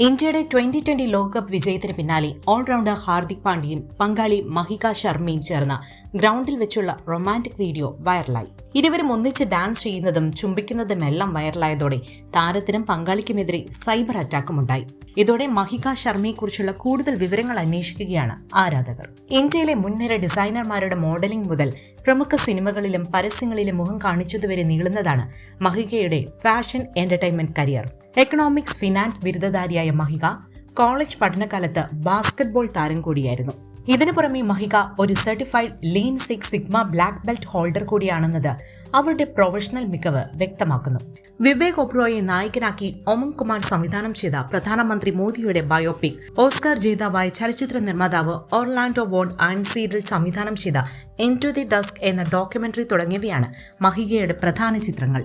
ഇന്ത്യയുടെ 2020 ലോകകപ്പ് വിജയത്തിന് പിന്നാലെ ഓൾറൗണ്ടർ ഹാർദിക് പാണ്ഡ്യയും പങ്കാളി മഹിക ശർമ്മയും ചേർന്ന ഗ്രൗണ്ടിൽ വെച്ചുള്ള റൊമാൻറ്റിക് വീഡിയോ വൈറലായി. ഇരുവരും ഒന്നിച്ച് ഡാൻസ് ചെയ്യുന്നതും ചുംബിക്കുന്നതുമെല്ലാം വൈറലായതോടെ താരത്തിനും പങ്കാളിക്കുമെതിരെ സൈബർ അറ്റാക്കുമുണ്ടായി. ഇതോടെ മഹിക ശർമ്മയെക്കുറിച്ചുള്ള കൂടുതൽ വിവരങ്ങൾ അന്വേഷിക്കുകയാണ് ആരാധകർ. ഇന്ത്യയിലെ മുൻനിര ഡിസൈനർമാരുടെ മോഡലിംഗ് മുതൽ പ്രമുഖ സിനിമകളിലും പരസ്യങ്ങളിലും മുഖം കാണിച്ചതുവരെ നീളുന്നതാണ് മഹികയുടെ fashion entertainment career. Economics finance ബിരുദധാരിയായ മഹിക കോളേജ് പഠനകാലത്ത് ബാസ്കറ്റ്ബോൾ താരം കൂടിയായിരുന്നു. ഇതിനു പുറമെ മഹിക ഒരു certified lean six sigma black belt holder കൂടിയാണെന്നത് അവരുടെ പ്രൊഫഷണൽ മികവ് വ്യക്തമാക്കുന്നു. വിവേക് ഒബ്റോയെ നായകനാക്കി ഒമങ് കുമാർ സംവിധാനം ചെയ്ത പ്രധാനമന്ത്രി മോദിയുടെ ബയോപിക്, ഓസ്കാർ ജേതാവായ ചലച്ചിത്ര നിർമ്മാതാവ് ഓർലാൻഡോ വോൺ ആൻസീഡിൽ സംവിധാനം ചെയ്ത ഇൻടു ദി ഡസ്ക് എന്ന ഡോക്യുമെന്ററി തുടങ്ങിയവയാണ് മഹികയുടെ പ്രധാന ചിത്രങ്ങൾ.